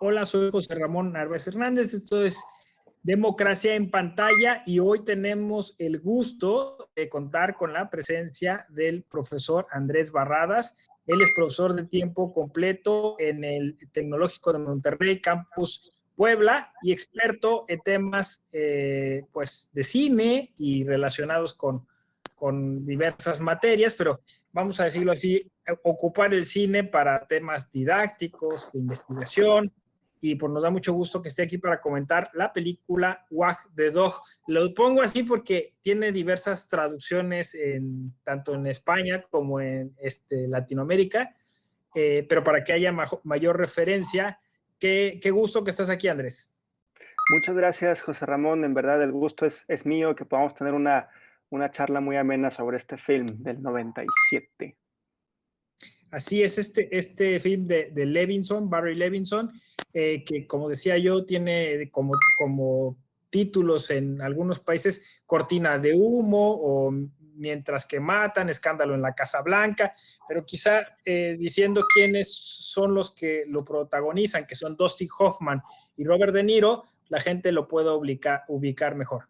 Hola, soy José Ramón Narváez Hernández, esto es Democracia en Pantalla y hoy tenemos el gusto de contar con la presencia del profesor Andrés Barradas. Él es profesor de tiempo completo en el Tecnológico de Monterrey, Campus Puebla, y experto en temas pues de cine y relacionados con diversas materias, pero vamos a decirlo así, ocupar el cine para temas didácticos, de investigación, y pues nos da mucho gusto que esté aquí para comentar la película Wag the Dog. Lo pongo así porque tiene diversas traducciones tanto en España como en Latinoamérica, pero para que haya mayor referencia, qué gusto que estás aquí, Andrés. Muchas gracias, José Ramón. En verdad, el gusto es mío que podamos tener una charla muy amena sobre este film del 97. Así es, este film de Levinson, Barry Levinson, que como decía yo, tiene como títulos en algunos países Cortina de Humo o Mientras que matan, Escándalo en la Casa Blanca, pero quizá diciendo quiénes son los que lo protagonizan, que son Dustin Hoffman y Robert De Niro, la gente lo puede ubicar mejor.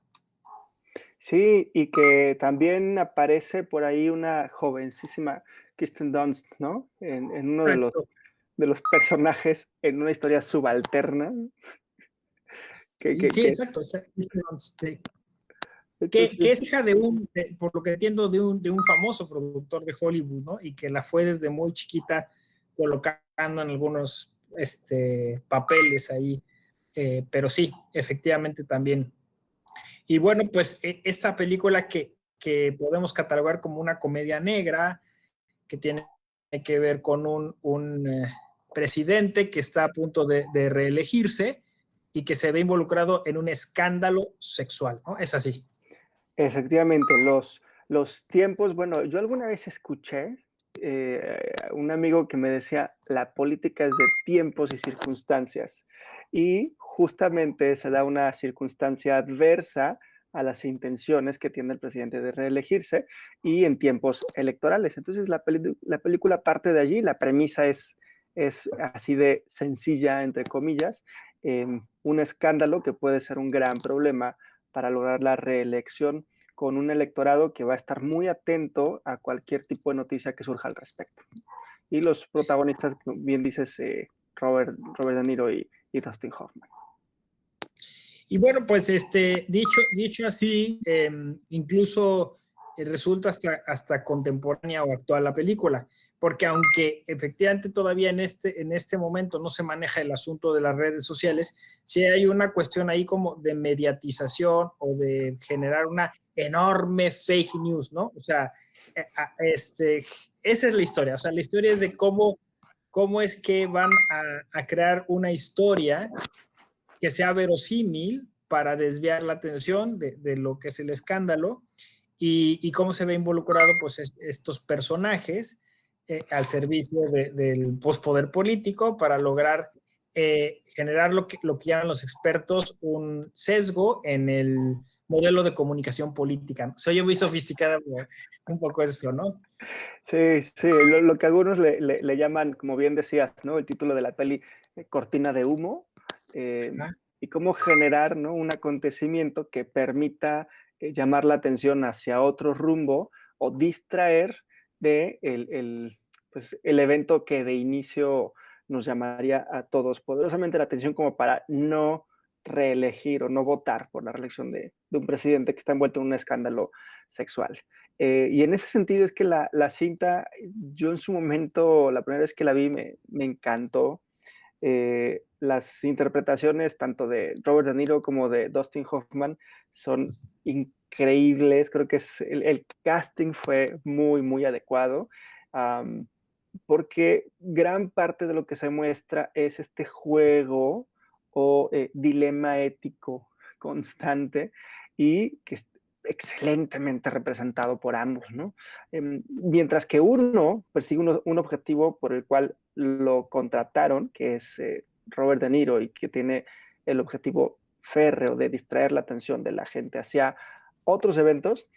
Sí, y que también aparece por ahí una jovencísima Kirsten Dunst, ¿no? En uno de los personajes en una historia subalterna. Sí, Que, exacto. Que entonces, es hija por lo que entiendo, de un famoso productor de Hollywood, ¿no? Y que la fue desde muy chiquita colocando en algunos papeles ahí. Pero sí, efectivamente también. Y bueno, pues esta película que podemos catalogar como una comedia negra, que tiene que ver con un presidente que está a punto de reelegirse y que se ve involucrado en un escándalo sexual, ¿no? Es así. efectivamente, los tiempos, bueno, yo alguna vez escuché un amigo que me decía, la política es de tiempos y circunstancias, y justamente se da una circunstancia adversa a las intenciones que tiene el presidente de reelegirse y en tiempos electorales. Entonces la película parte de allí, la premisa es así de sencilla, entre comillas, un escándalo que puede ser un gran problema para lograr la reelección con un electorado que va a estar muy atento a cualquier tipo de noticia que surja al respecto. Y los protagonistas, bien dices, Robert De Niro y Dustin Hoffman. Y bueno, pues dicho así, incluso resulta hasta contemporánea o actual la película, porque aunque efectivamente todavía en este momento no se maneja el asunto de las redes sociales, sí hay una cuestión ahí como de mediatización o de generar una enorme fake news, ¿no? O sea, esa es la historia, o sea, la historia es de cómo es que van a crear una historia que sea verosímil para desviar la atención de lo que es el escándalo y cómo se ve involucrado pues estos personajes al servicio del poder político para lograr generar lo que llaman los expertos un sesgo en el modelo de comunicación política. Soy yo muy sofisticada, un poco eso, ¿no? Sí, sí, lo que algunos le llaman, como bien decías, ¿no? El título de la peli, Cortina de Humo, y cómo generar, ¿no? Un acontecimiento que permita llamar la atención hacia otro rumbo o distraer de pues, el evento que de inicio nos llamaría a todos poderosamente la atención como para no reelegir o no votar por la reelección de un presidente que está envuelto en un escándalo sexual. Y en ese sentido es que la cinta, yo en su momento, la primera vez que la vi, me encantó. Las interpretaciones tanto de Robert De Niro como de Dustin Hoffman son increíbles. Creo que el casting fue muy, muy adecuado, porque gran parte de lo que se muestra es este juego o dilema ético constante y que excelentemente representado por ambos, ¿no? Mientras que uno persigue un objetivo por el cual lo contrataron, que es Robert De Niro, y que tiene el objetivo férreo de distraer la atención de la gente hacia otros eventos,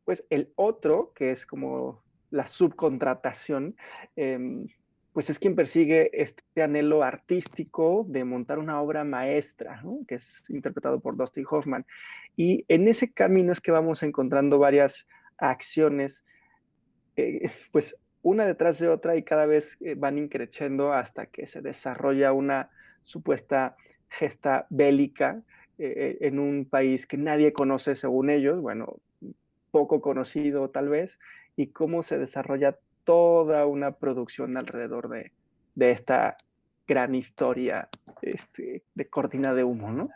pues el otro, que es como la subcontratación, pues es quien persigue este anhelo artístico de montar una obra maestra, ¿no? Que es interpretado por Dustin Hoffman. Y en ese camino es que vamos encontrando varias acciones, pues una detrás de otra y cada vez van increciendo hasta que se desarrolla una supuesta gesta bélica en un país que nadie conoce según ellos, bueno, poco conocido tal vez, y cómo se desarrolla toda una producción alrededor de esta gran historia de cortina de humo, ¿no?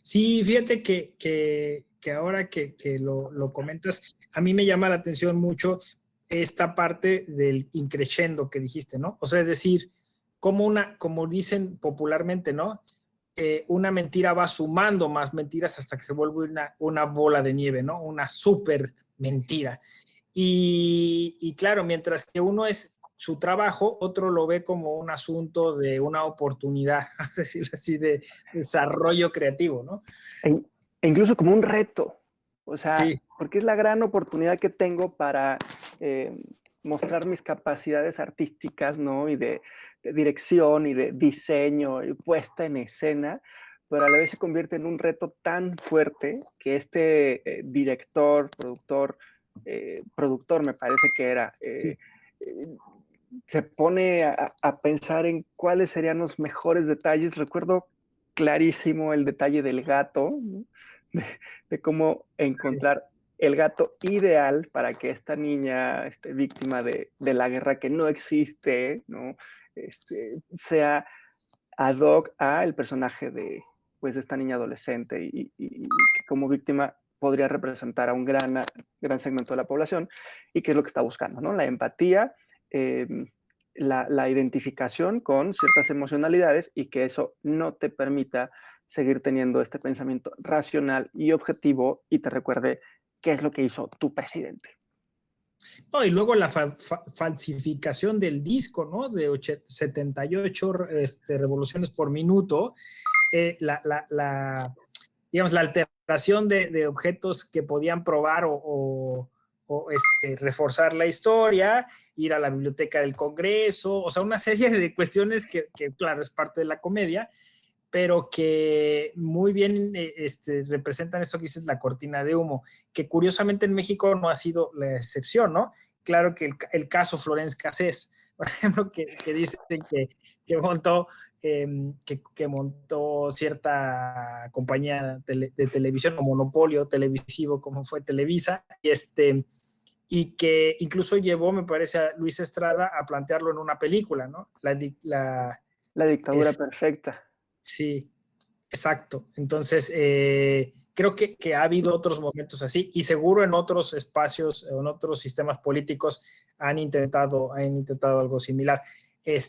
Sí, fíjate que ahora que lo comentas, a mí me llama la atención mucho esta parte del increciendo que dijiste, ¿no? O sea, es decir, como dicen popularmente, ¿no? Una mentira va sumando más mentiras hasta que se vuelve una bola de nieve, ¿no? Una súper mentira. Y claro, mientras que uno es su trabajo, otro lo ve como un asunto de una oportunidad, es decir, así de desarrollo creativo, ¿no? E, e incluso como un reto, o sea, Sí, porque es la gran oportunidad que tengo para mostrar mis capacidades artísticas, ¿no? Y de dirección y de diseño y puesta en escena, pero a la vez se convierte en un reto tan fuerte que director, productor me parece que era, sí. se pone a pensar en cuáles serían los mejores detalles. Recuerdo clarísimo el detalle del gato, ¿no? De cómo encontrar el gato ideal para que esta niña víctima de la guerra que no existe, ¿no? Sea ad hoc a el personaje pues, de esta niña adolescente y que como víctima podría representar a un gran segmento de la población y que es lo que está buscando, ¿no? La empatía, eh, la identificación con ciertas emocionalidades y que eso no te permita seguir teniendo este pensamiento racional y objetivo y te recuerde qué es lo que hizo tu presidente. No, y luego la falsificación del disco, ¿no? De 78 revoluciones por minuto, digamos, la alteración de objetos que podían probar o reforzar la historia, ir a la biblioteca del Congreso, o sea, una serie de cuestiones que claro, es parte de la comedia, pero que muy bien representan esto que dices, la cortina de humo, que curiosamente en México no ha sido la excepción, ¿no? Claro que el caso Florence Cassés, por ejemplo, que dicen que montó, que montó cierta compañía de televisión o monopolio televisivo como fue Televisa, y que incluso llevó, me parece, a Luis Estrada a plantearlo en una película, ¿no? La dictadura perfecta. Sí, exacto. Entonces, creo que ha habido otros momentos así y seguro en otros espacios, en otros sistemas políticos han intentado algo similar.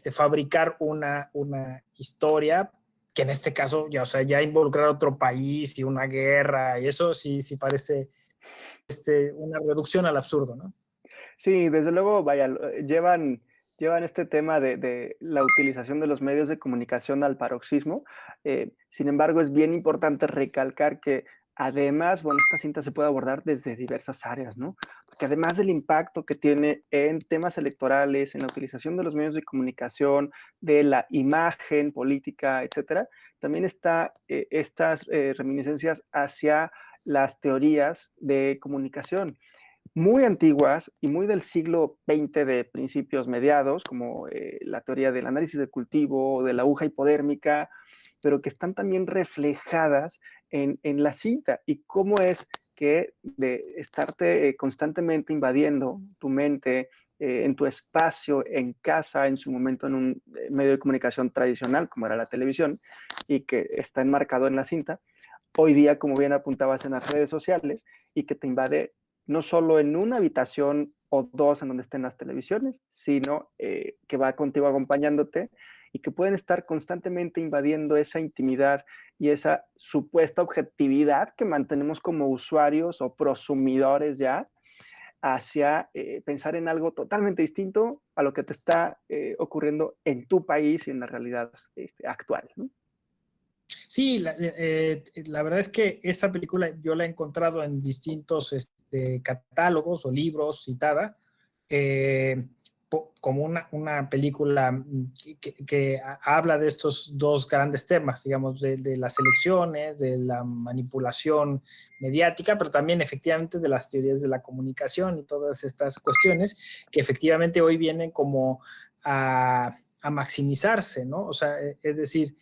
Fabricar una historia que en este caso ya, o sea, ya involucrar a otro país y una guerra y eso sí parece una reducción al absurdo, ¿no? Sí, desde luego, vaya, llevan este tema de la utilización de los medios de comunicación al paroxismo. Sin embargo, es bien importante recalcar que además, bueno, esta cinta se puede abordar desde diversas áreas, ¿no? Porque además del impacto que tiene en temas electorales, en la utilización de los medios de comunicación, de la imagen política, etcétera, también está estas reminiscencias hacia las teorías de comunicación muy antiguas y muy del siglo XX de principios mediados, como la teoría del análisis de cultivo, de la aguja hipodérmica, pero que están también reflejadas en la cinta y cómo es que de estarte constantemente invadiendo tu mente, en tu espacio, en casa, en su momento en un medio de comunicación tradicional, como era la televisión, y que está enmarcado en la cinta, hoy día, como bien apuntabas en las redes sociales, y que te invade no solo en una habitación o dos en donde estén las televisiones, sino que va contigo acompañándote y que pueden estar constantemente invadiendo esa intimidad y esa supuesta objetividad que mantenemos como usuarios o prosumidores ya hacia pensar en algo totalmente distinto a lo que te está ocurriendo en tu país y en la realidad actual, ¿no? Sí, la verdad es que esta película yo la he encontrado en distintos catálogos o libros citada. Eh, como una película que habla de estos dos grandes temas, digamos, de las elecciones, de la manipulación mediática, pero también efectivamente de las teorías de la comunicación y todas estas cuestiones que efectivamente hoy vienen como a maximizarse, ¿no? O sea, es decir,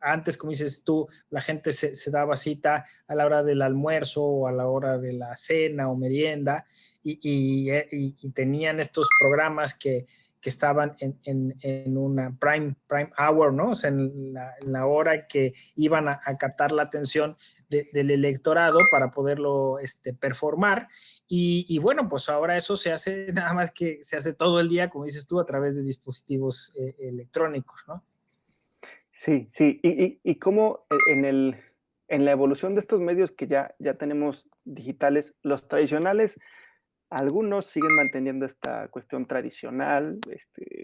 antes, como dices tú, la gente se daba cita a la hora del almuerzo o a la hora de la cena o merienda y tenían estos programas que estaban en una prime hour, ¿no? O sea, en la hora que iban a captar la atención del electorado para poderlo performar. Y bueno, pues ahora eso se hace nada más que se hace todo el día, como dices tú, a través de dispositivos electrónicos, ¿no? Sí, sí. Y cómo en la evolución de estos medios que ya tenemos digitales, los tradicionales, algunos siguen manteniendo esta cuestión tradicional,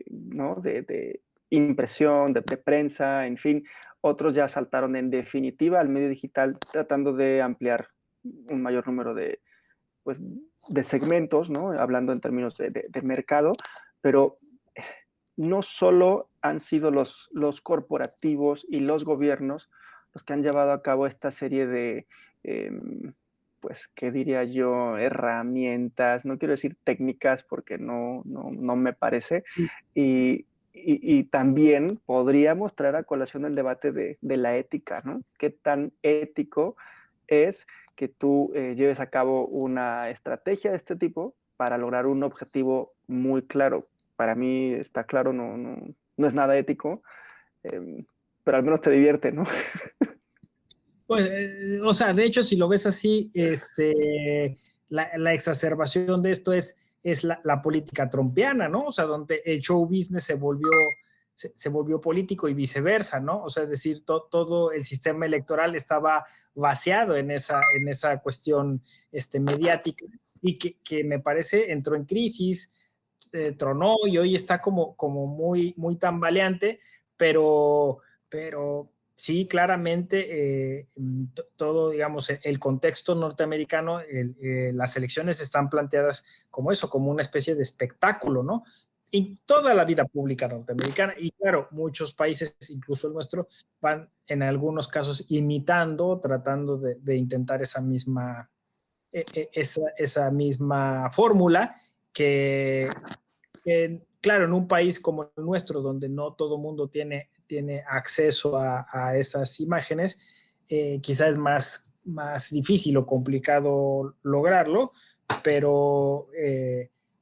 ¿no? De impresión, de prensa, en fin. Otros ya saltaron en definitiva al medio digital, tratando de ampliar un mayor número pues, de segmentos, ¿no? Hablando en términos de mercado, pero no solo han sido los corporativos y los gobiernos los que han llevado a cabo esta serie de, pues, ¿qué diría yo? Herramientas, no quiero decir técnicas porque no me parece, Sí. y también podríamos traer a colación el debate de la ética, ¿no? ¿Qué tan ético es que tú lleves a cabo una estrategia de este tipo para lograr un objetivo muy claro? Para mí está claro, no es nada ético, pero al menos te divierte, ¿no? Pues, o sea, de hecho, si lo ves así, la exacerbación de esto es la política trumpiana, ¿no? O sea, donde el show business se volvió político y viceversa, ¿no? O sea, es decir, todo el sistema electoral estaba vaciado en esa cuestión mediática y que me parece entró en crisis, tronó y hoy está como muy, muy tambaleante, pero sí, claramente todo, digamos, el contexto norteamericano, las elecciones están planteadas como eso, como una especie de espectáculo, ¿no? Y toda la vida pública norteamericana, y claro, muchos países, incluso el nuestro, van en algunos casos imitando, tratando de intentar esa misma fórmula que claro, en un país como el nuestro, donde no todo el mundo tiene acceso a esas imágenes, quizás es más difícil o complicado lograrlo, pero,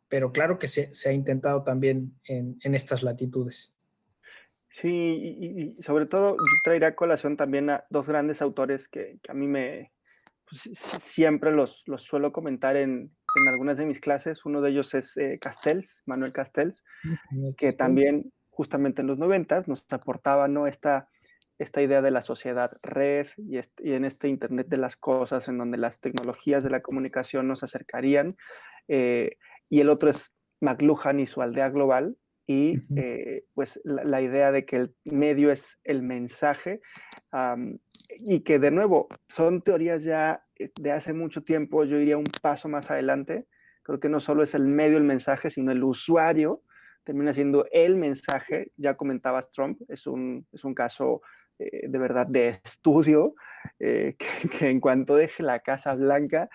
pero claro que se ha intentado también en estas latitudes. Sí, y sobre todo yo traería a colación también a dos grandes autores que a mí pues, siempre los suelo comentar en algunas de mis clases. Uno de ellos es Castells, Manuel Castells, que también justamente en los 90 nos aportaba, ¿no? Esta idea de la sociedad red y en este Internet de las cosas, en donde las tecnologías de la comunicación nos acercarían. Y el otro es McLuhan y su aldea global, y pues la idea de que el medio es el mensaje, y que de nuevo son teorías ya de hace mucho tiempo. Yo iría un paso más adelante. Creo que no solo es el medio el mensaje, sino el usuario termina siendo el mensaje. Ya comentabas Trump, es un caso de verdad de estudio, que en cuanto deje la Casa Blanca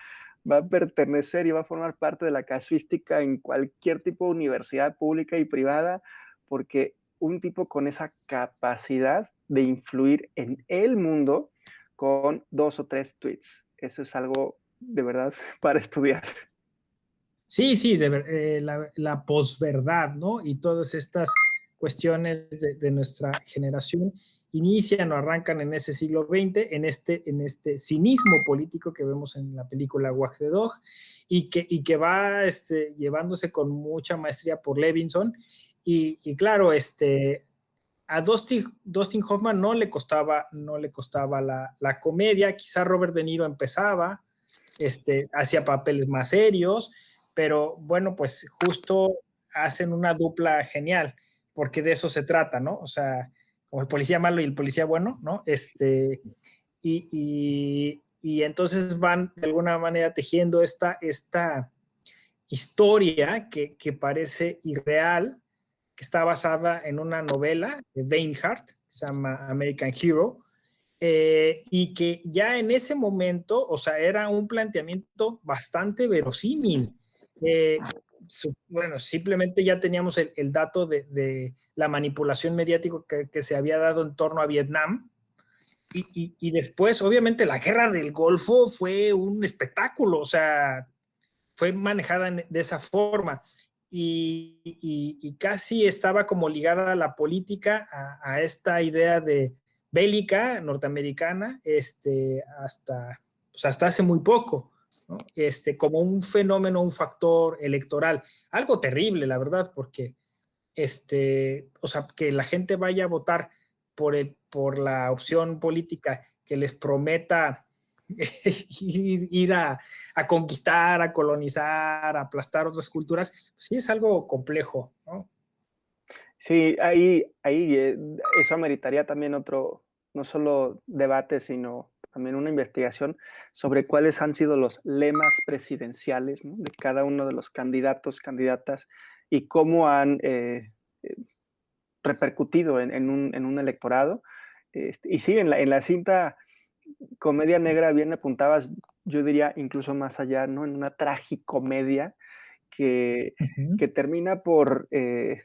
va a pertenecer y va a formar parte de la casuística en cualquier tipo de universidad pública y privada, porque un tipo con esa capacidad de influir en el mundo con 2 o 3 tweets, eso es algo de verdad para estudiar. Sí, sí, la posverdad, ¿no? Y todas estas cuestiones de nuestra generación inician o arrancan en ese siglo XX, en este cinismo político que vemos en la película Wag the Dog, y que va llevándose con mucha maestría por Levinson. Y claro, a Dustin Hoffman no le costaba la comedia, quizá Robert De Niro empezaba, hacía papeles más serios, pero bueno, pues justo hacen una dupla genial, porque de eso se trata, ¿no? O sea, como el policía malo y el policía bueno, ¿no? Y entonces van de alguna manera tejiendo historia que parece irreal, que está basada en una novela de Beinhardt, que se llama American Hero, y que ya en ese momento, o sea, era un planteamiento bastante verosímil. Bueno, simplemente ya teníamos el dato de la manipulación mediática que se había dado en torno a Vietnam, y después, obviamente, la guerra del Golfo fue un espectáculo, o sea, fue manejada de esa forma y casi estaba como ligada a la política, a esta idea de bélica norteamericana, pues hasta hace muy poco, ¿no? Como un fenómeno, un factor electoral. Algo terrible, la verdad, porque o sea, que la gente vaya a votar por la opción política que les prometa ir a conquistar, a colonizar, a aplastar otras culturas, pues sí es algo complejo, ¿no? Sí, eso ameritaría también otro, no solo debate, sino también una investigación sobre cuáles han sido los lemas presidenciales, ¿no?, de cada uno de los candidatos, candidatas, y cómo han repercutido en un electorado. Y sí, en la cinta Comedia Negra bien apuntabas, yo diría incluso más allá, ¿no?, en una tragicomedia que, Ujú. que termina por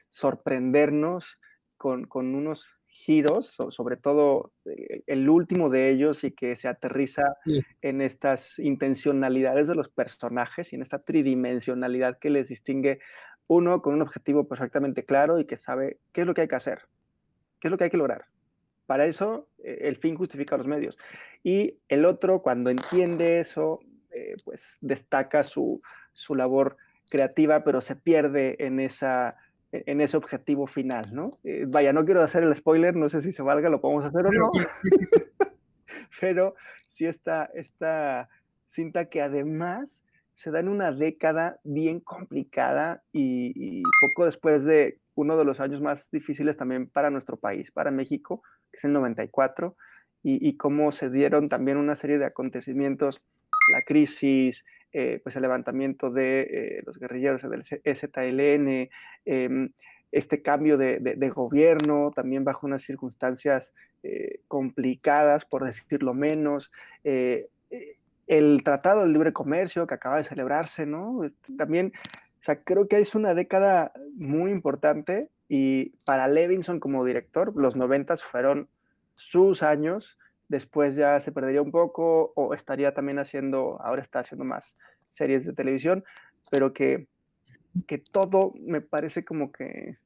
sorprendernos con unos giros, sobre todo el último de ellos, y que se aterriza Sí. en estas intencionalidades de los personajes y en esta tridimensionalidad que les distingue, uno con un objetivo perfectamente claro y que sabe qué es lo que hay que hacer, qué es lo que hay que lograr. Para eso, el fin justifica los medios. Y el otro, cuando entiende eso, pues destaca su labor creativa, pero se pierde en ese objetivo final, ¿no? Vaya, no quiero hacer el spoiler, no sé si se valga, lo podemos hacer o Claro, no, claro, sí, sí, sí. pero sí esta cinta que además se da en una década bien complicada y poco después de uno de los años más difíciles también para nuestro país, para México, que es el 94, y cómo se dieron también una serie de acontecimientos, la crisis, pues el levantamiento de los guerrilleros del EZLN, este cambio de gobierno, también bajo unas circunstancias complicadas, por decirlo menos, el Tratado de Libre Comercio que acaba de celebrarse, ¿no? También, o sea, creo que es una década muy importante y para Levinson como director, los 90 fueron sus años, después ya se perdería un poco o estaría también haciendo, ahora está haciendo más series de televisión, pero que todo me parece como que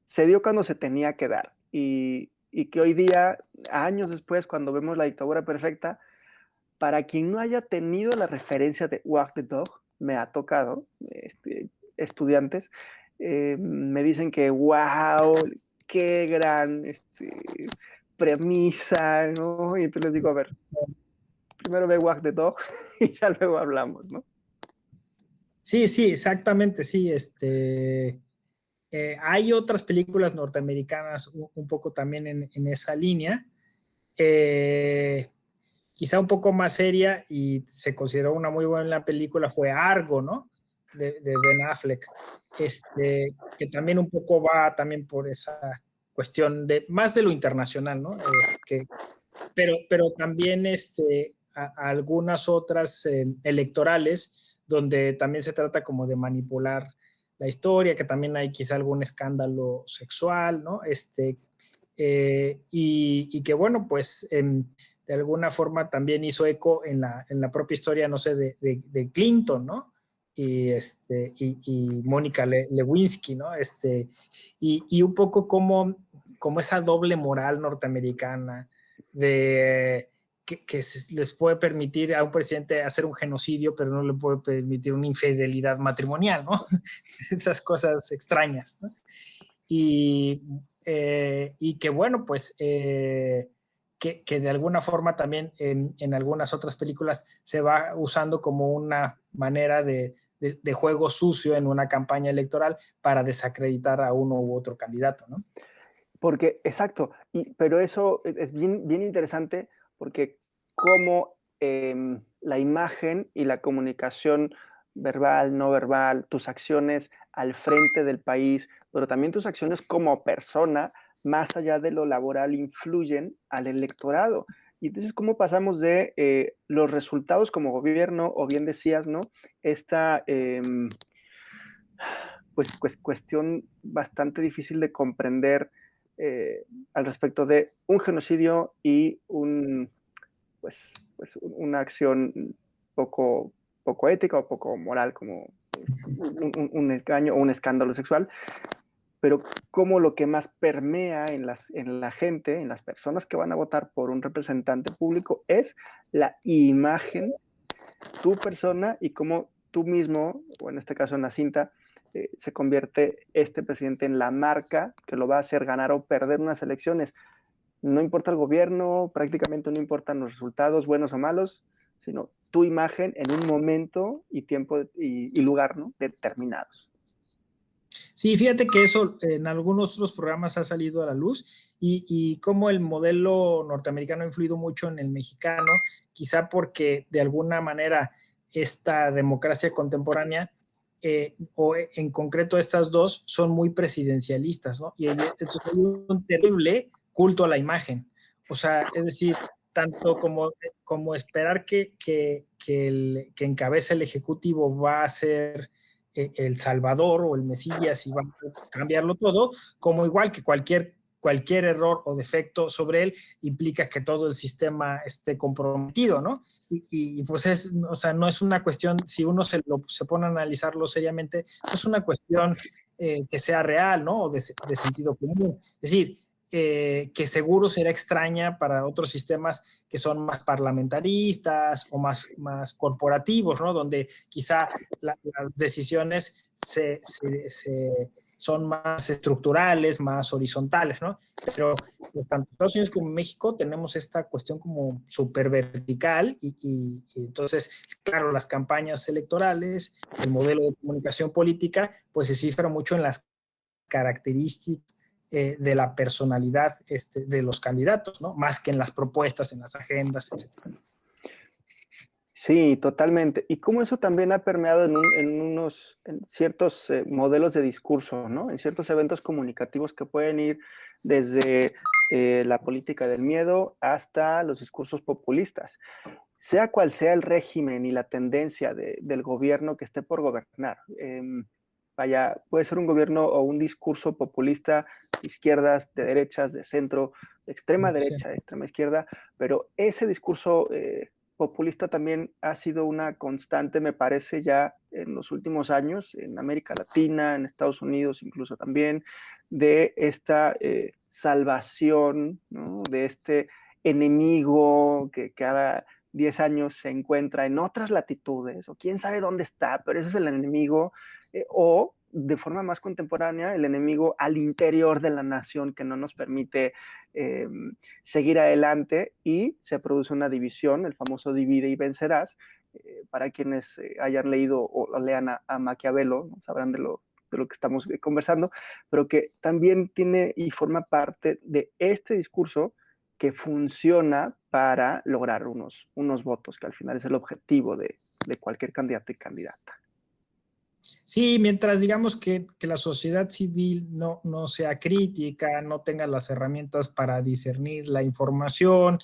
se dio cuando se tenía que dar y que hoy día, años después, cuando vemos La Dictadura Perfecta, para quien no haya tenido la referencia de Wag the Dog, me ha tocado, estudiantes, me dicen que wow, qué gran premisa, ¿no? Y entonces les digo, a ver, primero ve Wag the Dog y ya luego hablamos, ¿no? Sí, sí, exactamente, sí. Hay otras películas norteamericanas un poco también en esa línea. Eh, Quizá un poco más seria y se consideró una muy buena película fue Argo, ¿no? De Ben Affleck, que también un poco va también por esa cuestión de más de lo internacional, ¿no? Pero también a algunas otras electorales donde también se trata como de manipular la historia, que también hay quizá algún escándalo sexual, ¿no? Y que bueno, pues de alguna forma también hizo eco en la propia historia, no sé, de Clinton, ¿no? Y Mónica Lewinsky, ¿no? Y un poco como esa doble moral norteamericana de que les puede permitir a un presidente hacer un genocidio, pero no le puede permitir una infidelidad matrimonial, ¿no? Esas cosas extrañas, ¿no? Y, y que bueno, pues que de alguna forma también en algunas otras películas se va usando como una manera de juego sucio en una campaña electoral para desacreditar a uno u otro candidato, ¿no? Porque, exacto, pero eso es bien, bien interesante porque cómo la imagen y la comunicación verbal, no verbal, tus acciones al frente del país, pero también tus acciones como persona, más allá de lo laboral, influyen al electorado. Y entonces, ¿cómo pasamos de los resultados como gobierno, o bien decías, ¿no? Esta cuestión bastante difícil de comprender al respecto de un genocidio y una acción poco ética o poco moral, como un engaño o un escándalo sexual, pero como lo que más permea en la gente, en las personas que van a votar por un representante público, es la imagen, tu persona, y cómo tú mismo, o en este caso en la cinta, se convierte este presidente en la marca que lo va a hacer ganar o perder unas elecciones. No importa el gobierno, prácticamente no importan los resultados, buenos o malos, sino tu imagen en un momento y tiempo y lugar, ¿no?, determinados. Sí, fíjate que eso en algunos otros programas ha salido a la luz y cómo el modelo norteamericano ha influido mucho en el mexicano, quizá porque de alguna manera esta democracia contemporánea, o en concreto estas dos, son muy presidencialistas, ¿no? Y entonces hay un terrible culto a la imagen. O sea, es decir, tanto como esperar que encabece el Ejecutivo va a ser el Salvador o el Mesías y va a cambiarlo todo, como igual que cualquier error o defecto sobre él implica que todo el sistema esté comprometido, ¿no? Y pues o sea, no es una cuestión, si uno se pone a analizarlo seriamente, no es una cuestión que sea real, ¿no? O de sentido común. Es decir, que seguro será extraña para otros sistemas que son más parlamentaristas o más corporativos, ¿no? Donde quizá las decisiones son más estructurales, más horizontales, ¿no? Pero tanto Estados Unidos como México tenemos esta cuestión como súper vertical y entonces, claro, las campañas electorales, el modelo de comunicación política, pues se cifra mucho en las características de la personalidad de los candidatos, ¿no? Más que en las propuestas, en las agendas, etc. Sí, totalmente. Y cómo eso también ha permeado en ciertos modelos de discurso, ¿no? En ciertos eventos comunicativos que pueden ir desde la política del miedo hasta los discursos populistas. Sea cual sea el régimen y la tendencia del gobierno que esté por gobernar. Vaya, puede ser un gobierno o un discurso populista de izquierdas, de derechas, de centro, de extrema derecha, de extrema izquierda, pero ese discurso populista también ha sido una constante, me parece, ya en los últimos años, en América Latina, en Estados Unidos incluso también, de esta salvación, ¿no?, de este enemigo que cada 10 años se encuentra en otras latitudes, o quién sabe dónde está, pero ese es el enemigo, o de forma más contemporánea, el enemigo al interior de la nación que no nos permite seguir adelante, y se produce una división, el famoso divide y vencerás. Para quienes hayan leído o lean a Maquiavelo, ¿no?, sabrán de lo que estamos conversando, pero que también tiene y forma parte de este discurso que funciona para lograr unos votos, que al final es el objetivo de cualquier candidato y candidata. Sí, mientras digamos que la sociedad civil no sea crítica, no tenga las herramientas para discernir la información,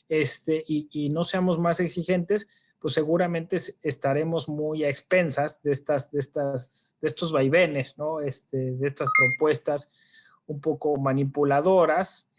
y no seamos más exigentes, pues seguramente estaremos muy a expensas de estos vaivenes, ¿no? De estas propuestas un poco manipuladoras.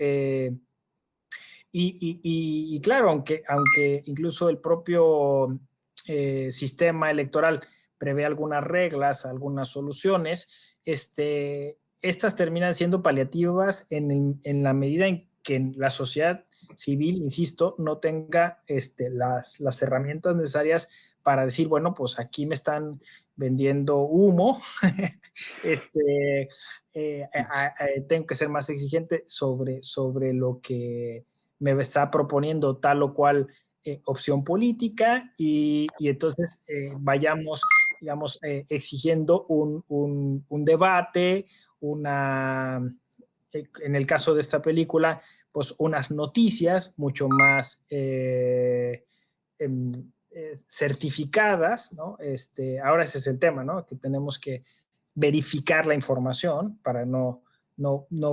Y claro, aunque incluso el propio sistema electoral prevé algunas reglas, algunas soluciones, estas terminan siendo paliativas en la medida en que la sociedad civil, insisto, no tenga las herramientas necesarias para decir, bueno, pues aquí me están vendiendo humo, tengo que ser más exigente sobre lo que me está proponiendo tal o cual opción política y entonces vayamos, digamos, exigiendo un debate, en el caso de esta película, pues unas noticias mucho más certificadas, ¿no? Ahora ese es el tema, ¿no? Que tenemos que verificar la información para no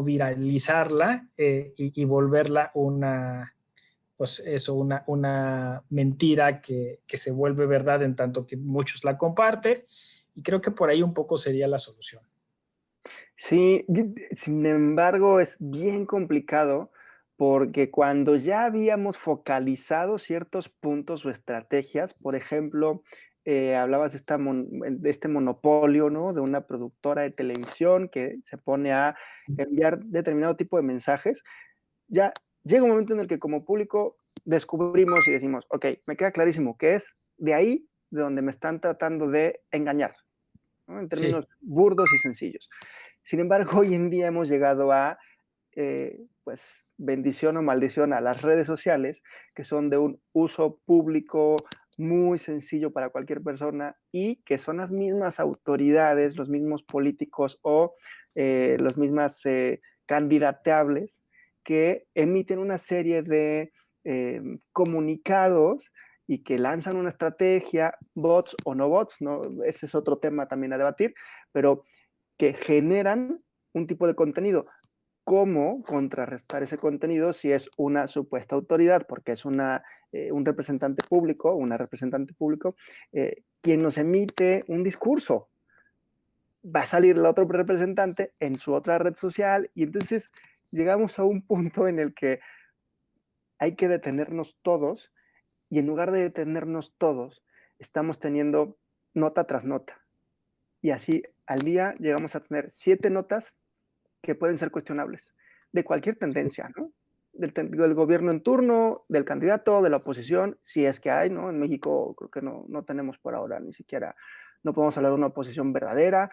viralizarla y volverla pues eso, una mentira que se vuelve verdad en tanto que muchos la comparten, y creo que por ahí un poco sería la solución. Sí, sin embargo, es bien complicado porque cuando ya habíamos focalizado ciertos puntos o estrategias, por ejemplo, hablabas de este monopolio, ¿no? De una productora de televisión que se pone a enviar determinado tipo de mensajes, ya llega un momento en el que como público descubrimos y decimos, ok, me queda clarísimo que es de ahí de donde me están tratando de engañar, ¿no? En términos Sí. burdos y sencillos. Sin embargo, hoy en día hemos llegado a, pues, bendición o maldición a las redes sociales, que son de un uso público muy sencillo para cualquier persona y que son las mismas autoridades, los mismos políticos o las mismas candidateables que emiten una serie de comunicados y que lanzan una estrategia, bots o no bots, ¿no? Ese es otro tema también a debatir, pero que generan un tipo de contenido. ¿Cómo contrarrestar ese contenido si es una supuesta autoridad? Porque es un representante público, una representante público, quien nos emite un discurso. Va a salir el otro representante en su otra red social y entonces llegamos a un punto en el que hay que detenernos todos y en lugar de detenernos todos, estamos teniendo nota tras nota. Y así al día llegamos a tener 7 notas que pueden ser cuestionables, de cualquier tendencia, ¿no? Del gobierno en turno, del candidato, de la oposición, si es que hay, ¿no? En México creo que no tenemos por ahora ni siquiera, no podemos hablar de una oposición verdadera.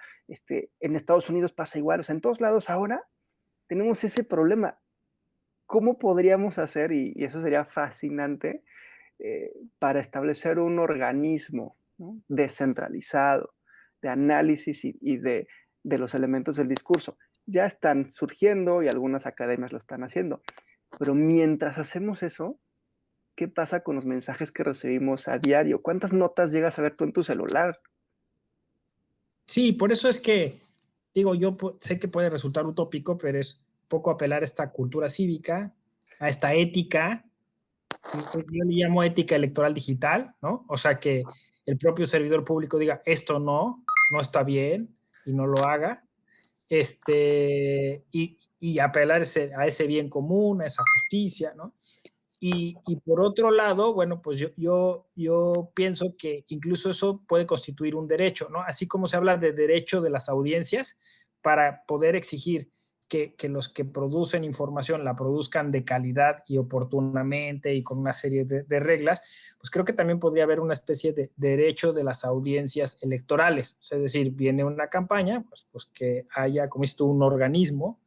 En Estados Unidos pasa igual, o sea, en todos lados ahora tenemos ese problema. ¿Cómo podríamos hacer, y eso sería fascinante, para establecer un organismo, ¿no? Descentralizado de análisis y de los elementos del discurso? Ya están surgiendo y algunas academias lo están haciendo. Pero mientras hacemos eso, ¿qué pasa con los mensajes que recibimos a diario? ¿Cuántas notas llegas a ver tú en tu celular? Sí, por eso es que, digo, yo sé que puede resultar utópico, pero es poco apelar a esta cultura cívica, a esta ética, yo le llamo ética electoral digital, ¿no? O sea, que el propio servidor público diga, esto no está bien y no lo haga, y apelar a ese bien común, a esa justicia, ¿no? Y por otro lado, bueno, pues yo pienso que incluso eso puede constituir un derecho, ¿no? Así como se habla de derecho de las audiencias para poder exigir que los que producen información la produzcan de calidad y oportunamente y con una serie de reglas, pues creo que también podría haber una especie de derecho de las audiencias electorales. O sea, es decir, viene una campaña, pues que haya, como dices tú, un organismo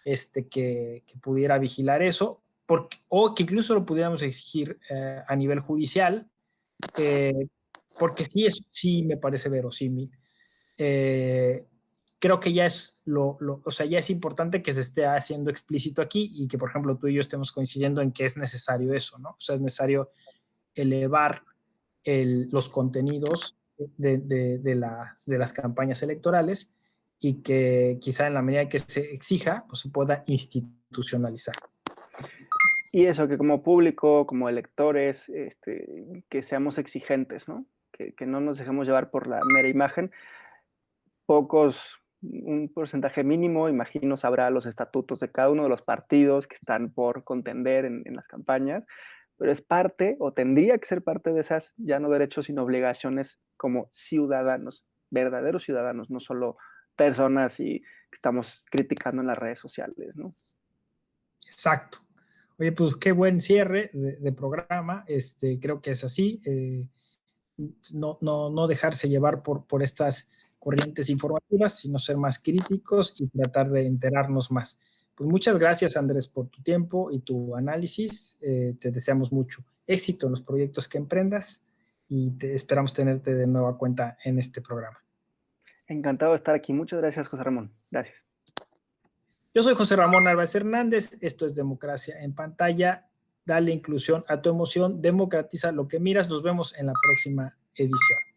que pudiera vigilar eso, o que incluso lo pudiéramos exigir a nivel judicial, eh, porque sí me parece verosímil. Eh, Creo que ya o sea, ya es importante que se esté haciendo explícito aquí y que, por ejemplo, tú y yo estemos coincidiendo en que es necesario eso, ¿no? O sea, es necesario elevar los contenidos de las campañas electorales y que quizá en la medida que se exija, pues se pueda institucionalizar. Y eso, que como público, como electores, que seamos exigentes, ¿no? Que no nos dejemos llevar por la mera imagen. Un porcentaje mínimo, imagino, sabrá los estatutos de cada uno de los partidos que están por contender en las campañas, pero es parte, o tendría que ser parte de esas, ya no derechos, sino obligaciones como ciudadanos, verdaderos ciudadanos, no solo personas que estamos criticando en las redes sociales, ¿no? Exacto. Oye, pues qué buen cierre de programa. Creo que es así. No dejarse llevar por estas corrientes informativas, sino ser más críticos y tratar de enterarnos más. Pues muchas gracias, Andrés, por tu tiempo y tu análisis. Te deseamos mucho éxito en los proyectos que emprendas y esperamos tenerte de nueva cuenta en este programa. Encantado de estar aquí. Muchas gracias, José Ramón. Gracias. Yo soy José Ramón Álvarez Hernández. Esto es Democracia en Pantalla. dale inclusión a tu emoción, democratiza lo que miras. Nos vemos en la próxima edición.